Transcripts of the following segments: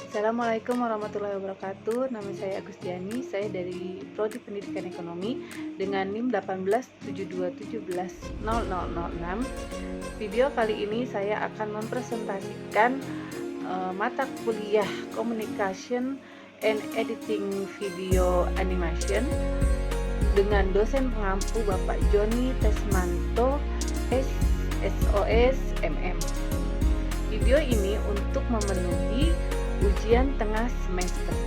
Assalamualaikum warahmatullahi wabarakatuh. Nama saya Agustiani, saya dari Prodi Pendidikan Ekonomi dengan NIM 1872170006. Video kali ini saya akan mempresentasikan mata kuliah Communication and Editing Video Animation dengan dosen pengampu Bapak Joni Tesmanto SOS MM. Video ini untuk memenuhi ujian tengah semester.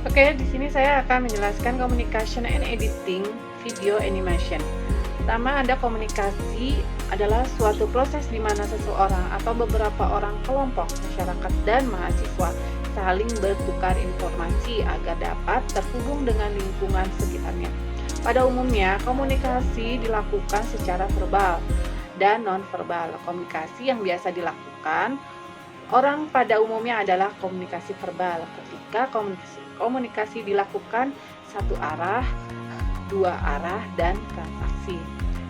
Oke, di sini saya akan menjelaskan communication and editing video animation. Pertama, ada komunikasi adalah suatu proses di mana seseorang atau beberapa orang kelompok masyarakat dan mahasiswa saling bertukar informasi agar dapat terhubung dengan lingkungan sekitarnya. Pada umumnya, komunikasi dilakukan secara verbal dan non-verbal. Komunikasi yang biasa dilakukan orang pada umumnya adalah komunikasi verbal. Ketika komunikasi dilakukan satu arah, dua arah, dan transaksi.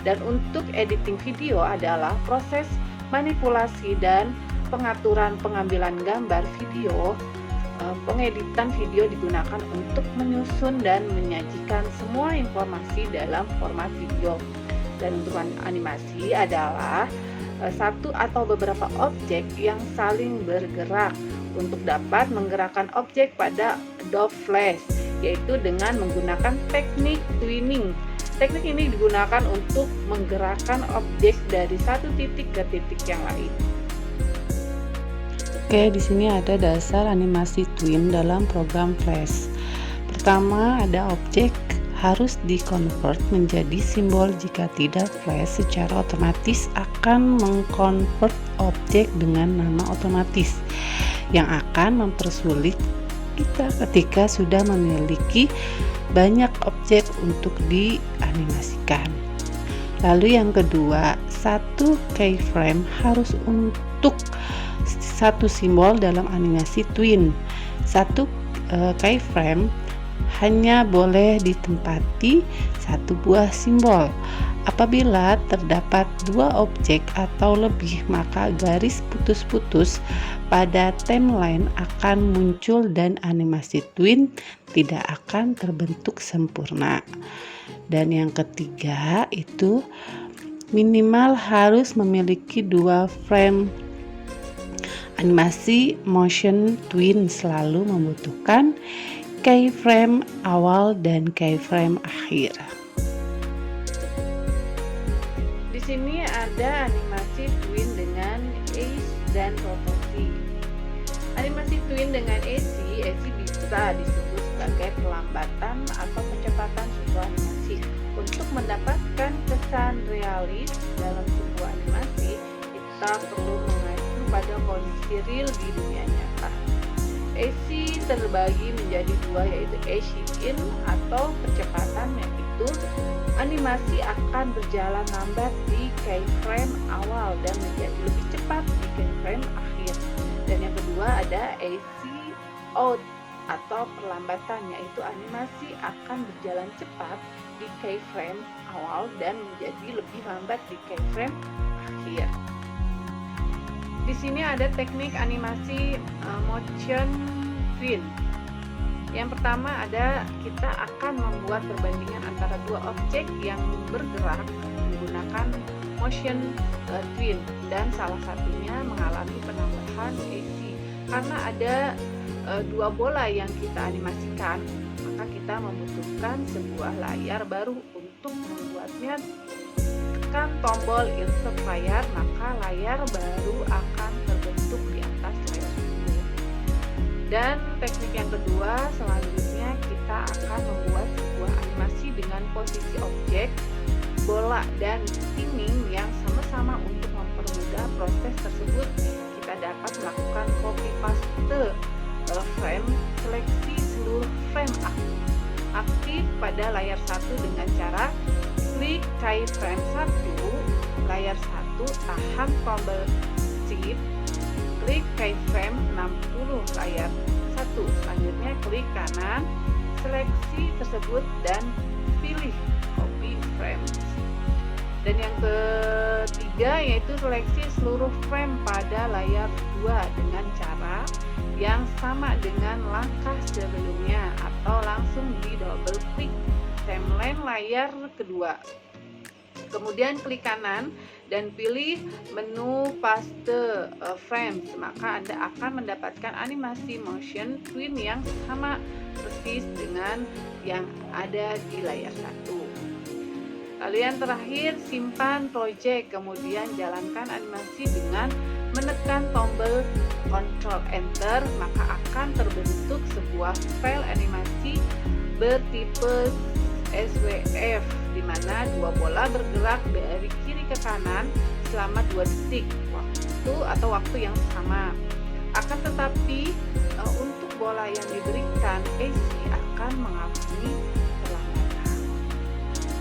Dan untuk editing video adalah proses manipulasi dan pengaturan pengambilan gambar video. Pengeditan video digunakan untuk menyusun dan menyajikan semua informasi dalam format video. Dan untuk animasi adalah satu atau beberapa objek yang saling bergerak untuk dapat menggerakkan objek pada Adobe Flash, yaitu dengan menggunakan teknik twinning. Teknik ini digunakan untuk menggerakkan objek dari satu titik ke titik yang lain. Oke, di sini ada dasar animasi twin dalam program Flash. Pertama, ada objek harus di-convert menjadi simbol. Jika tidak, Flash secara otomatis akan meng-convert objek dengan nama otomatis yang akan mempersulit kita ketika sudah memiliki banyak objek untuk dianimasikan. Lalu yang kedua, satu keyframe harus untuk satu simbol dalam animasi twin. Satu keyframe hanya boleh ditempati satu buah simbol. Apabila terdapat dua objek atau lebih, maka garis putus-putus pada timeline akan muncul dan animasi twin tidak akan terbentuk sempurna. Dan yang ketiga itu minimal harus memiliki dua frame. Animasi motion twin selalu membutuhkan keyframe awal dan keyframe akhir. Di sini ada animasi twin dengan ease dan rotation. Animasi twin dengan AC bisa disebut sebagai pelambatan atau kecepatan sebuah animasi. Untuk mendapatkan kesan realis dalam sebuah animasi, kita perlu mengacu pada kondisi real di dunia nyata. AC terbagi menjadi dua, yaitu AC in atau percepatan, yaitu animasi akan berjalan lambat di keyframe awal dan menjadi lebih cepat di keyframe akhir. Dan yang kedua ada AC out atau perlambatan, yaitu animasi akan berjalan cepat di keyframe awal dan menjadi lebih lambat di keyframe akhir. Di sini ada teknik animasi motion twin. Yang pertama ada kita akan membuat perbandingan antara dua objek yang bergerak menggunakan motion twin, dan salah satunya mengalami penambahan AC. Karena ada dua bola yang kita animasikan, maka kita membutuhkan sebuah layar baru. Untuk membuatnya, tekan tombol insert layar, maka layar baru akan terbentuk di atas layar tersebut. Dan teknik yang kedua, selanjutnya kita akan membuat sebuah animasi dengan posisi objek, bola, dan timing yang sama-sama. Untuk mempermudah proses tersebut, kita dapat melakukan copy paste frame, seleksi seluruh frame aktif pada layar 1 dengan cara klik keyframe 1, layar 1, tahan tombol shift, klik keyframe 60 layar 1. Selanjutnya klik kanan, seleksi tersebut dan pilih copy frame. Dan yang ketiga yaitu seleksi seluruh frame pada layar layar 2 dengan cara yang sama dengan langkah sebelumnya, atau langsung di double klik timeline layar kedua. Kemudian klik kanan dan pilih menu paste frames, maka Anda akan mendapatkan animasi motion twin yang sama persis dengan yang ada di layar 1. Lalu yang terakhir, simpan project, kemudian jalankan animasi dengan menekan tombol Ctrl Enter, maka akan terbentuk sebuah file animasi bertipe SWF, di mana dua bola bergerak dari kiri ke kanan selama 2 detik waktu yang sama. Akan tetapi untuk bola yang diberikan AC akan mengalami perlambatan.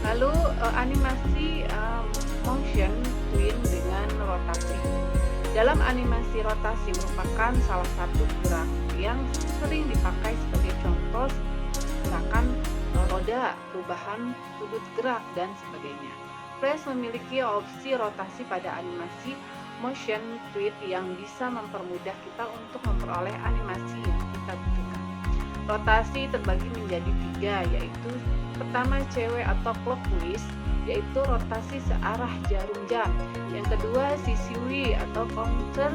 Lalu animasi motion twin dengan rotasi. Dalam animasi rotasi merupakan salah satu gerak yang sering dipakai sebagai contoh gerakan roda, perubahan sudut gerak, dan sebagainya. Flash memiliki opsi rotasi pada animasi motion twin yang bisa mempermudah kita untuk memperoleh animasi yang kita butuhkan. Rotasi terbagi menjadi 3, yaitu pertama cewek atau clockwise, yaitu rotasi searah jarum jam. Yang kedua sisiwi atau counter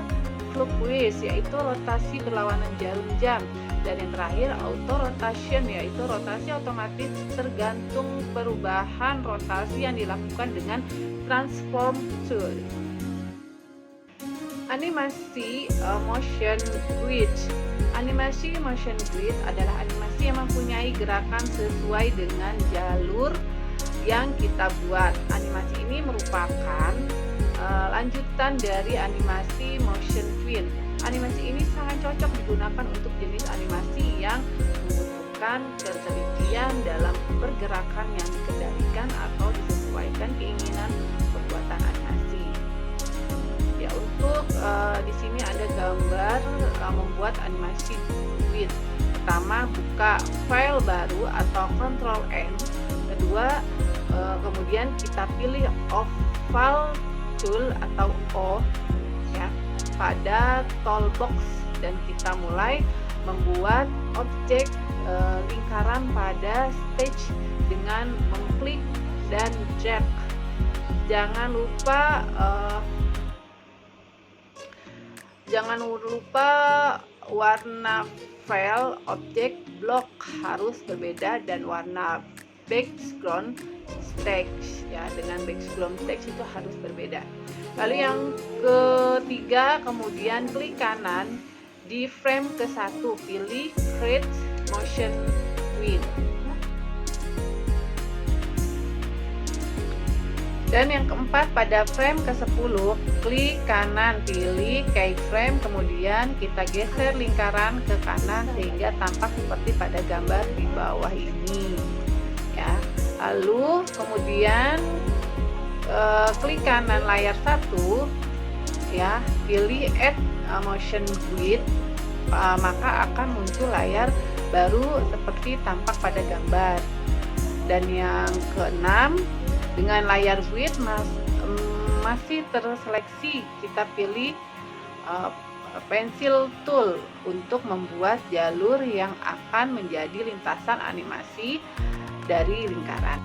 clockwise, yaitu rotasi berlawanan jarum jam. Dan yang terakhir auto rotation, yaitu rotasi otomatis tergantung perubahan rotasi yang dilakukan dengan transform tool. Animasi motion grid. Animasi motion grid adalah animasi yang mempunyai gerakan sesuai dengan jalur yang kita buat. Animasi ini merupakan lanjutan dari animasi motion twin. Animasi ini sangat cocok digunakan untuk jenis animasi yang membutuhkan ketelitian dalam pergerakan yang dikendalikan atau disesuaikan keinginan pembuatan animasi. Ya, untuk di sini ada gambar membuat animasi twin. Pertama, buka file baru atau Ctrl N. Kedua, kemudian kita pilih oval tool atau O ya pada toolbox, dan kita mulai membuat objek lingkaran pada stage dengan mengklik dan drag. Jangan lupa warna file objek block harus berbeda, dan warna background text ya, dengan background text itu harus berbeda. Lalu yang ketiga, kemudian klik kanan di frame ke-1, pilih create motion twin. Dan yang keempat, pada frame ke-10 klik kanan, pilih keyframe, kemudian kita geser lingkaran ke kanan sehingga tampak seperti pada gambar di bawah ini ya. Lalu kemudian klik kanan layar 1 ya, pilih add motion grid, maka akan muncul layar baru seperti tampak pada gambar. Dan yang keenam, dengan layar width masih terseleksi, kita pilih pencil tool untuk membuat jalur yang akan menjadi lintasan animasi dari lingkaran.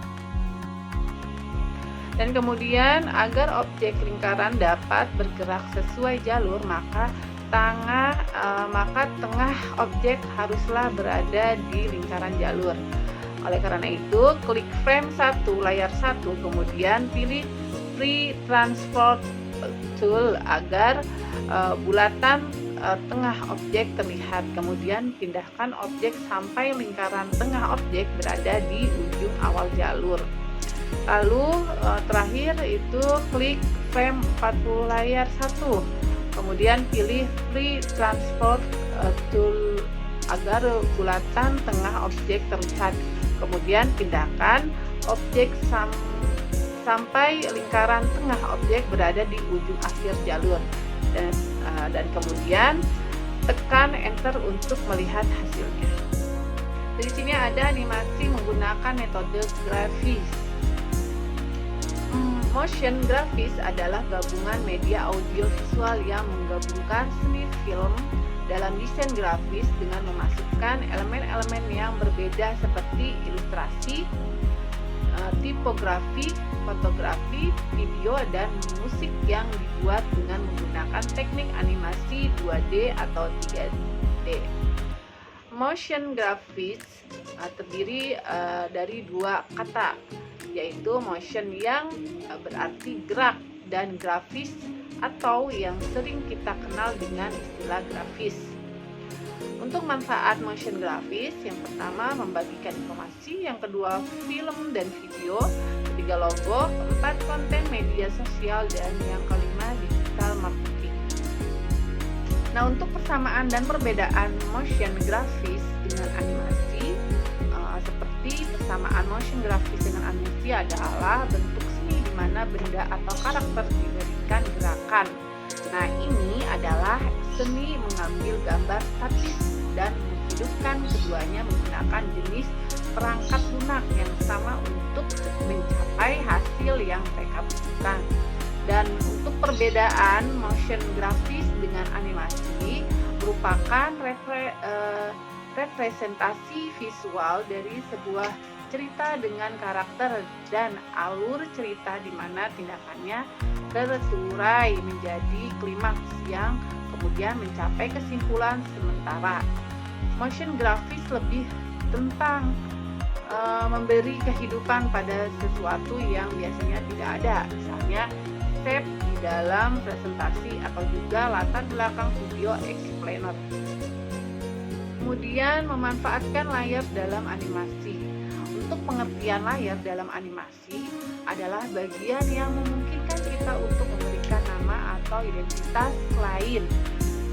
Dan kemudian agar objek lingkaran dapat bergerak sesuai jalur, maka tengah objek haruslah berada di lingkaran jalur. Oleh karena itu, klik frame 1 layar 1, kemudian pilih free transport tool agar bulatan tengah objek terlihat. Kemudian pindahkan objek sampai lingkaran tengah objek berada di ujung awal jalur. Lalu terakhir itu klik frame 40 layar 1, kemudian pilih free transport tool agar bulatan tengah objek terlihat. Kemudian pindahkan objek sampai lingkaran tengah objek berada di ujung akhir jalur, dan kemudian tekan enter untuk melihat hasilnya. Di sini ada animasi menggunakan metode grafis. Motion grafis adalah gabungan media audiovisual yang menggabungkan seni film dalam desain grafis dengan memasukkan elemen-elemen yang berbeda seperti ilustrasi, tipografi, fotografi, video, dan musik yang dibuat dengan menggunakan teknik animasi 2D atau 3D. Motion graphics terdiri dari dua kata, yaitu motion yang berarti gerak dan grafis atau yang sering kita kenal dengan istilah grafis. Untuk manfaat motion grafis, yang pertama membagikan informasi, yang kedua film dan video, ketiga logo, keempat konten media sosial, dan yang kelima digital marketing. Nah, untuk persamaan dan perbedaan motion grafis dengan animasi, seperti persamaan motion grafis dengan animasi adalah bentuk seni di mana benda atau karakter diberikan gerakan. Nah, ini adalah seni mengambil gambar statis dan menghidupkan keduanya menggunakan jenis perangkat lunak yang sama untuk mencapai hasil yang mereka butuhkan. Dan untuk perbedaan motion grafis dengan animasi merupakan representasi visual dari sebuah cerita dengan karakter dan alur cerita di mana tindakannya tersurai menjadi klimaks yang kemudian mencapai kesimpulan sementara. Motion grafis lebih tentang memberi kehidupan pada sesuatu yang biasanya tidak ada, misalnya shape di dalam presentasi atau juga latar belakang video explainer. Kemudian memanfaatkan layar dalam animasi. Untuk pengertian layar dalam animasi adalah bagian yang memungkinkan kita untuk memberikan nama atau identitas lain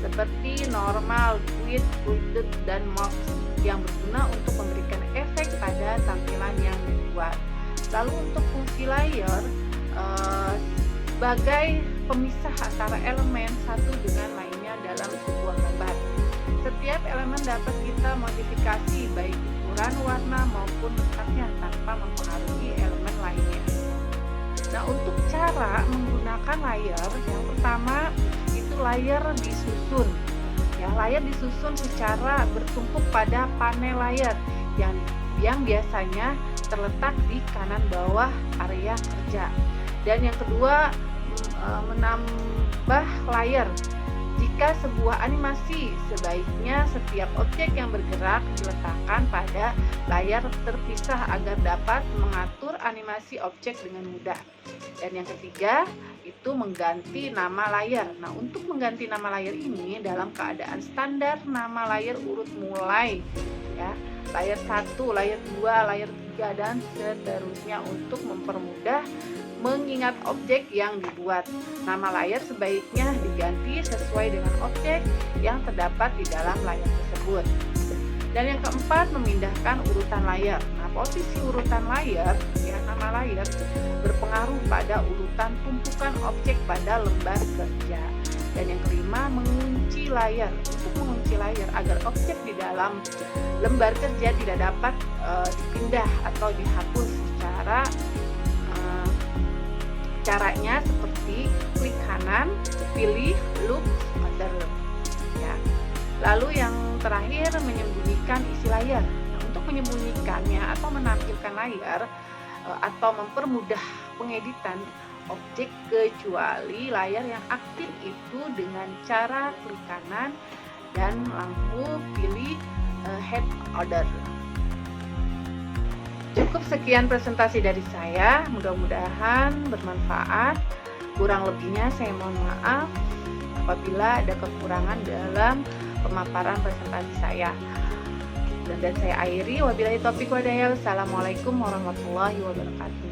seperti normal, width, fluid, dan mouse yang berguna untuk memberikan efek pada tampilan yang dibuat. Lalu untuk fungsi layar sebagai pemisah antara elemen satu dengan lainnya dalam sebuah gambar. Setiap elemen dapat kita modifikasi baik ukuran, warna maupun letaknya tanpa mempengaruhi elemen lainnya. Nah, untuk cara menggunakan layar, yang pertama itu layar disusun. Ya, layar disusun secara bertumpuk pada panel layar yang biasanya terletak di kanan bawah area kerja. Dan yang kedua, menambah layar. Jika sebuah animasi, sebaiknya setiap objek yang bergerak diletakkan pada layar terpisah agar dapat mengatur animasi objek dengan mudah. Dan yang ketiga, itu mengganti nama layar. Nah, untuk mengganti nama layar ini dalam keadaan standar nama layar urut mulai, ya, layar 1, layar 2, layar 3, dan seterusnya untuk mempermudah mengingat objek yang dibuat. Nama layar sebaiknya diganti sesuai dengan objek yang terdapat di dalam layar tersebut. Dan yang keempat, memindahkan urutan layar. Nah, posisi urutan layar, ya, nama layar berpengaruh pada urutan tumpukan objek pada lembar kerja. Dan yang kelima, mengunci layar. Untuk mengunci layar agar objek di dalam lembar kerja tidak dapat dipindah atau dihapus caranya seperti klik kanan, pilih look order, ya. Lalu yang terakhir, menyembunyikan isi layar. Nah, untuk menyembunyikannya atau menampilkan layar atau mempermudah pengeditan objek kecuali layar yang aktif itu dengan cara klik kanan dan lampu pilih head order. Cukup sekian presentasi dari saya, mudah-mudahan bermanfaat. Kurang lebihnya saya mohon maaf apabila ada kekurangan dalam pemaparan presentasi saya. Dan saya akhiri, wabillahi taufiq wal hidayah. Assalamualaikum warahmatullahi wabarakatuh.